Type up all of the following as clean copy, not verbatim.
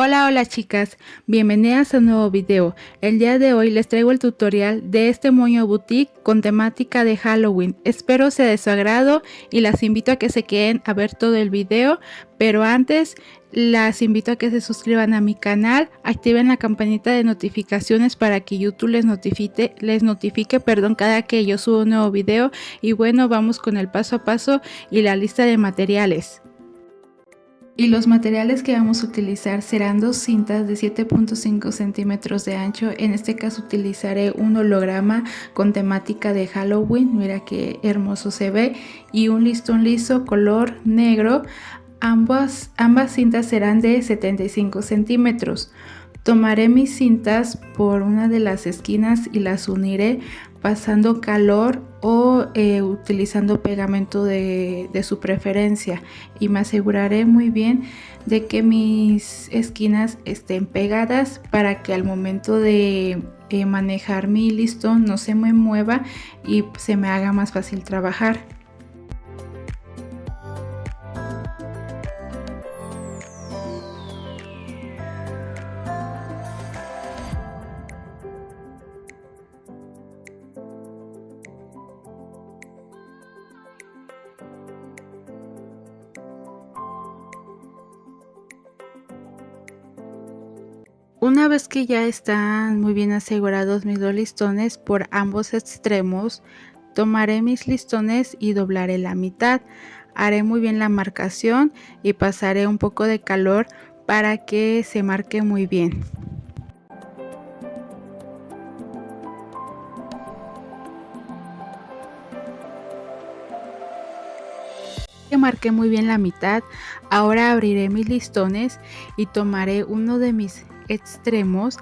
Hola chicas, bienvenidas a un nuevo video. El día de hoy les traigo el tutorial de este moño boutique con temática de Halloween. Espero sea de su agrado y las invito a que se queden a ver todo el video, pero antes las invito a que se suscriban a mi canal, activen la campanita de notificaciones para que YouTube les notifique cada que yo subo un nuevo video. Y bueno, vamos con el paso a paso y la lista de materiales. Y los materiales que vamos a utilizar serán dos cintas de 7.5 centímetros de ancho. En este caso utilizaré un holograma con temática de Halloween, mira qué hermoso se ve, y un listón liso color negro. Ambas cintas serán de 75 centímetros. Tomaré mis cintas por una de las esquinas y las uniré pasando calor o utilizando pegamento de su preferencia, y me aseguraré muy bien de que mis esquinas estén pegadas para que al momento de manejar mi listón no se me mueva y se me haga más fácil trabajar. Una vez que ya están muy bien asegurados mis dos listones por ambos extremos, tomaré mis listones y doblaré la mitad. Haré muy bien la marcación y pasaré un poco de calor para que se marque muy bien. Que marqué muy bien la mitad, ahora abriré mis listones y tomaré uno de mis extremos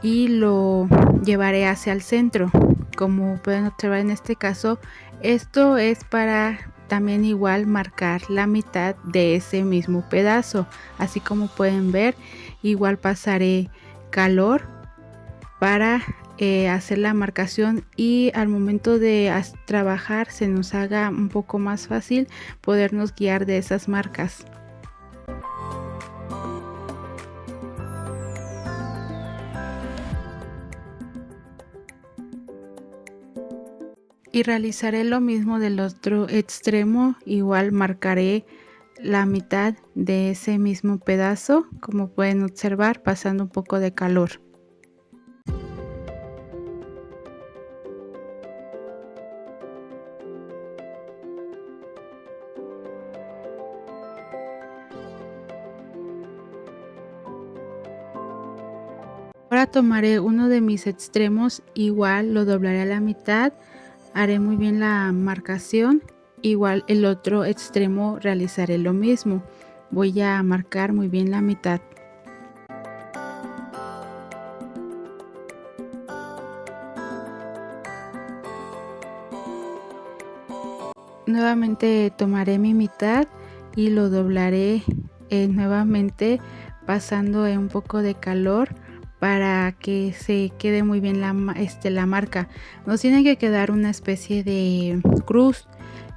y lo llevaré hacia el centro. Como pueden observar en este caso, esto es para también igual marcar la mitad de ese mismo pedazo. Así como pueden ver, igual pasaré calor para hacer la marcación y al momento de trabajar se nos haga un poco más fácil podernos guiar de esas marcas. Y realizaré lo mismo del otro extremo, igual marcaré la mitad de ese mismo pedazo, como pueden observar, pasando un poco de calor. Ahora tomaré uno de mis extremos, igual lo doblaré a la mitad, haré muy bien la marcación, igual el otro extremo realizaré lo mismo, voy a marcar muy bien la mitad. Nuevamente tomaré mi mitad y lo doblaré nuevamente pasando un poco de calor para que se quede muy bien la marca. Nos tiene que quedar una especie de cruz.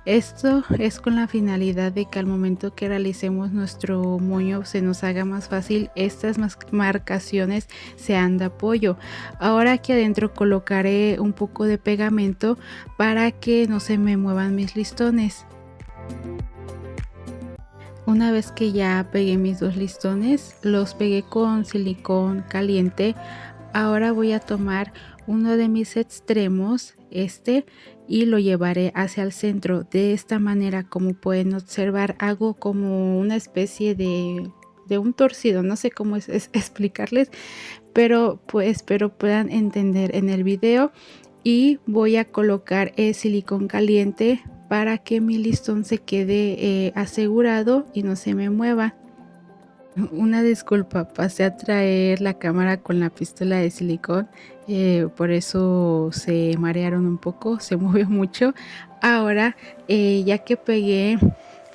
Esto es con la finalidad de que al momento que realicemos nuestro moño se nos haga más fácil, estas marcaciones sean de apoyo. Ahora aquí adentro colocaré un poco de pegamento para que no se me muevan mis listones. Una vez que ya pegué mis dos listones, los pegué con silicón caliente. Ahora voy a tomar uno de mis extremos, y lo llevaré hacia el centro. De esta manera, como pueden observar, hago como una especie de un torcido. No sé cómo es explicarles, pero pues espero puedan entender en el video. Y voy a colocar el silicón caliente para que mi listón se quede asegurado y no se me mueva. Una disculpa, pasé a traer la cámara con la pistola de silicón, por eso se marearon un poco, se movió mucho. Ahora ya que pegué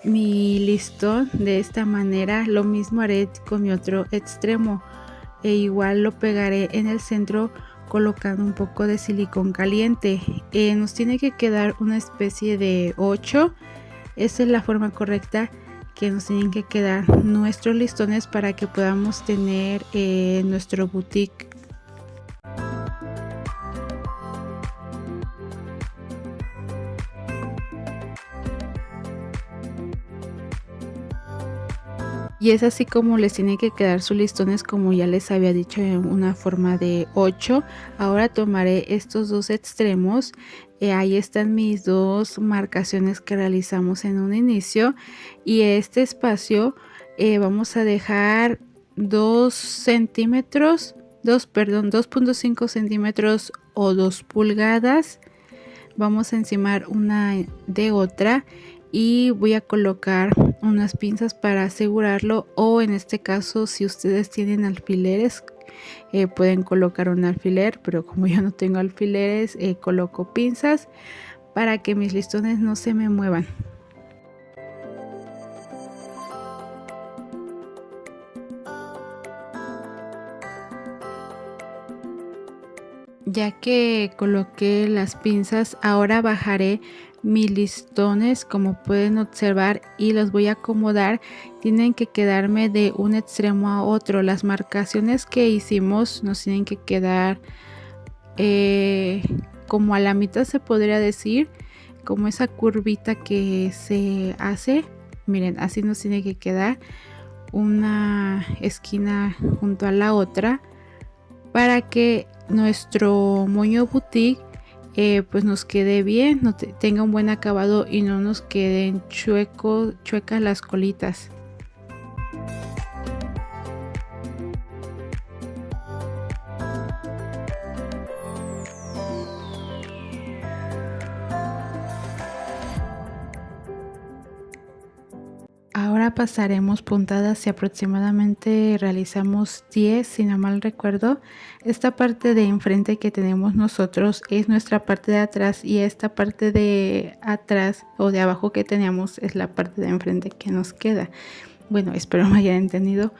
mi listón de esta manera, lo mismo haré con mi otro extremo, igual lo pegaré en el centro colocando un poco de silicón caliente. Nos tiene que quedar una especie de 8, esa es la forma correcta que nos tienen que quedar nuestros listones para que podamos tener nuestro boutique. Y es así como les tiene que quedar sus listones, como ya les había dicho, en una forma de 8. Ahora tomaré estos dos extremos. Ahí están mis dos marcaciones que realizamos en un inicio. Y este espacio vamos a dejar 2 centímetros, 2.5 centímetros o 2 pulgadas. Vamos a encimar una de otra. Y voy a colocar unas pinzas para asegurarlo, o en este caso si ustedes tienen alfileres pueden colocar un alfiler, pero como yo no tengo alfileres coloco pinzas para que mis listones no se me muevan. Ya que coloqué las pinzas, ahora bajaré mis listones, como pueden observar, y los voy a acomodar. Tienen que quedarme de un extremo a otro. Las marcaciones que hicimos nos tienen que quedar como a la mitad, se podría decir, como esa curvita que se hace. Miren, así nos tiene que quedar una esquina junto a la otra, para que nuestro moño boutique pues nos quede bien, tenga un buen acabado y no nos queden chuecas las colitas. Ahora pasaremos puntadas y aproximadamente realizamos 10, si no mal recuerdo. Esta parte de enfrente que tenemos nosotros es nuestra parte de atrás, y esta parte de atrás o de abajo que teníamos es la parte de enfrente que nos queda. Bueno, espero me hayan entendido.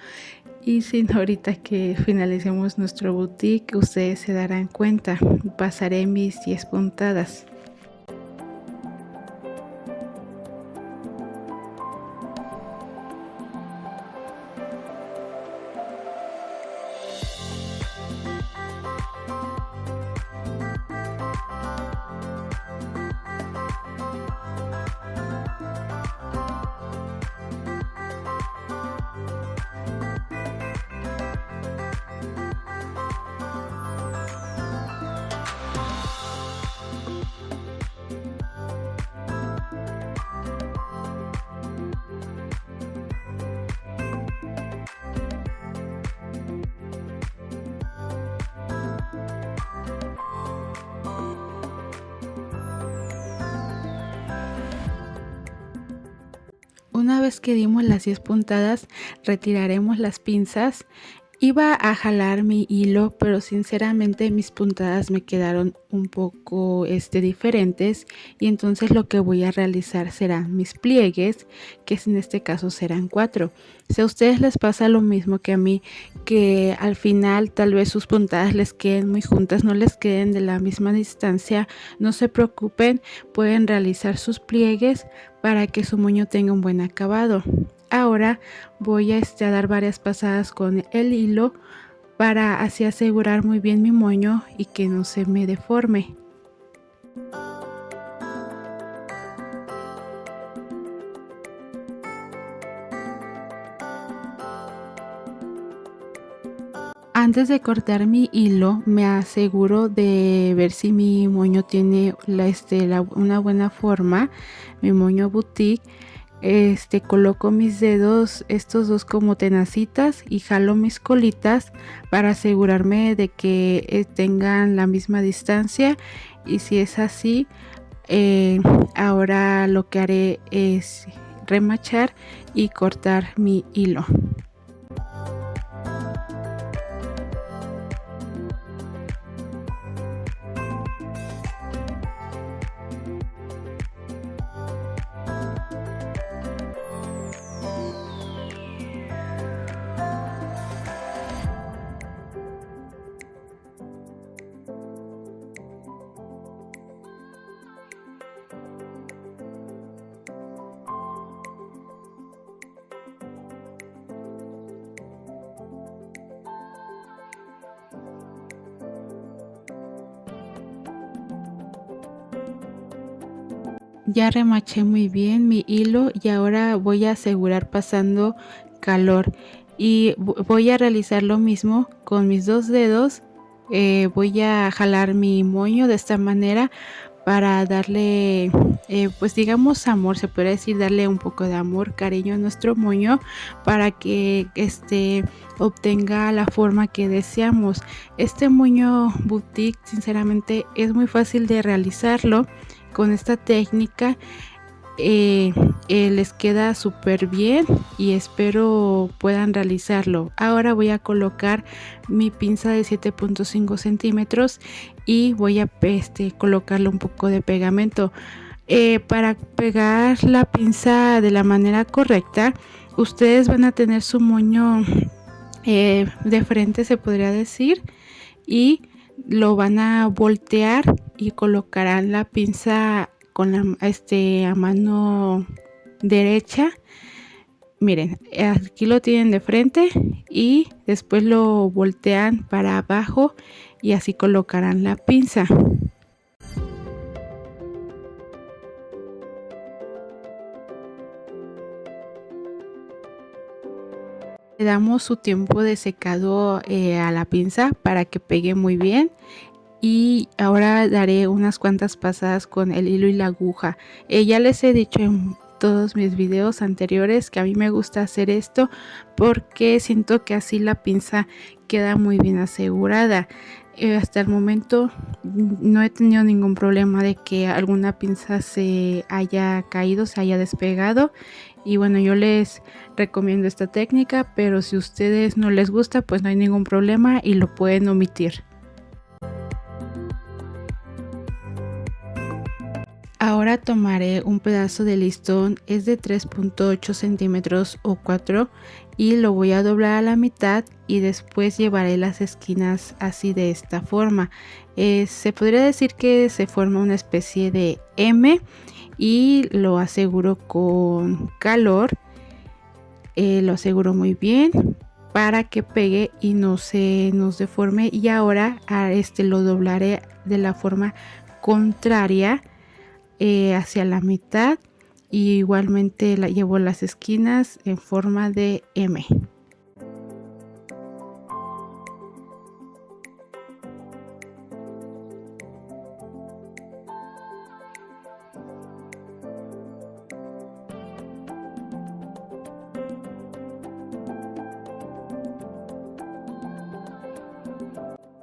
Y si no, ahorita que finalicemos nuestro boutique ustedes se darán cuenta. Pasaré mis 10 puntadas. Una vez que dimos las 10 puntadas, retiraremos las pinzas. Iba a jalar mi hilo, pero sinceramente mis puntadas me quedaron un poco diferentes, y entonces lo que voy a realizar serán mis pliegues, que en este caso serán 4. Si a ustedes les pasa lo mismo que a mí, que al final tal vez sus puntadas les queden muy juntas, no les queden de la misma distancia, no se preocupen, pueden realizar sus pliegues para que su moño tenga un buen acabado. Ahora voy a dar varias pasadas con el hilo para así asegurar muy bien mi moño y que no se me deforme. Antes de cortar mi hilo me aseguro de ver si mi moño tiene una buena forma, mi moño boutique. Coloco mis dedos, estos dos como tenacitas, y jalo mis colitas para asegurarme de que tengan la misma distancia. Y si es así, ahora lo que haré es remachar y cortar mi hilo. Ya remaché muy bien mi hilo y ahora voy a asegurar pasando calor y voy a realizar lo mismo con mis dos dedos. Voy a jalar mi moño de esta manera para darle, pues digamos amor, se puede decir, darle un poco de amor, cariño a nuestro moño para que obtenga la forma que deseamos. Este moño boutique sinceramente es muy fácil de realizarlo con esta técnica. Les queda súper bien y espero puedan realizarlo. Ahora voy a colocar mi pinza de 7.5 centímetros y voy a colocarle un poco de pegamento. Para pegar la pinza de la manera correcta, ustedes van a tener su moño de frente, se podría decir, y lo van a voltear y colocarán la pinza con a mano derecha. Miren, aquí lo tienen de frente y después lo voltean para abajo y así colocarán la pinza. Le damos su tiempo de secado a la pinza para que pegue muy bien. Y ahora daré unas cuantas pasadas con el hilo y la aguja. Ya les he dicho en todos mis videos anteriores que a mí me gusta hacer esto porque siento que así la pinza queda muy bien asegurada. Hasta el momento no he tenido ningún problema de que alguna pinza se haya caído, se haya despegado. Y bueno, yo les recomiendo esta técnica, pero si a ustedes no les gusta, pues no hay ningún problema y lo pueden omitir. Ahora tomaré un pedazo de listón, es de 3.8 centímetros o 4, y lo voy a doblar a la mitad y después llevaré las esquinas así de esta forma. Se podría decir que se forma una especie de M y lo aseguro con calor. Lo aseguro muy bien para que pegue y no se nos deforme. Y ahora lo doblaré de la forma contraria hacia la mitad y igualmente llevo las esquinas en forma de M.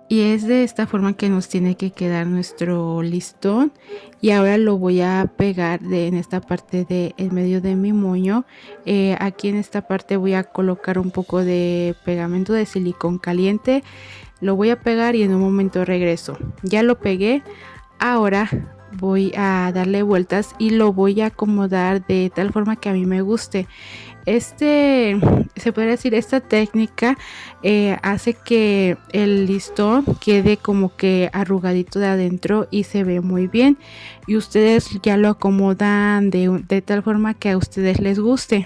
Y es de esta forma que nos tiene que quedar nuestro listón. Y ahora lo voy a pegar en esta parte de en medio de mi moño. Aquí en esta parte voy a colocar un poco de pegamento de silicón caliente. Lo voy a pegar y en un momento regreso. Ya lo pegué. Ahora voy a darle vueltas y lo voy a acomodar de tal forma que a mí me guste. Se puede decir, esta técnica hace que el listón quede como que arrugadito de adentro y se ve muy bien, y ustedes ya lo acomodan de tal forma que a ustedes les guste.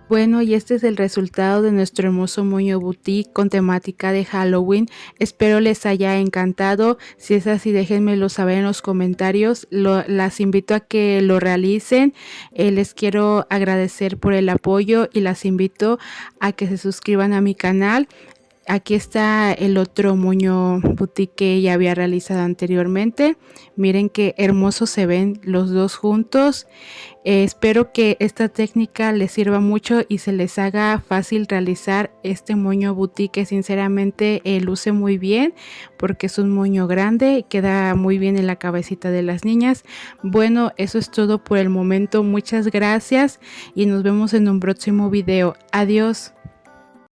Bueno, y este es el resultado de nuestro hermoso moño boutique con temática de Halloween. Espero les haya encantado. Si es así, déjenmelo saber en los comentarios. Las invito a que lo realicen. Les quiero agradecer por el apoyo y las invito a que se suscriban a mi canal. Aquí está el otro moño boutique que ya había realizado anteriormente. Miren qué hermosos se ven los dos juntos. Espero que esta técnica les sirva mucho y se les haga fácil realizar este moño boutique que sinceramente luce muy bien porque es un moño grande y queda muy bien en la cabecita de las niñas. Bueno, eso es todo por el momento. Muchas gracias y nos vemos en un próximo video. Adiós.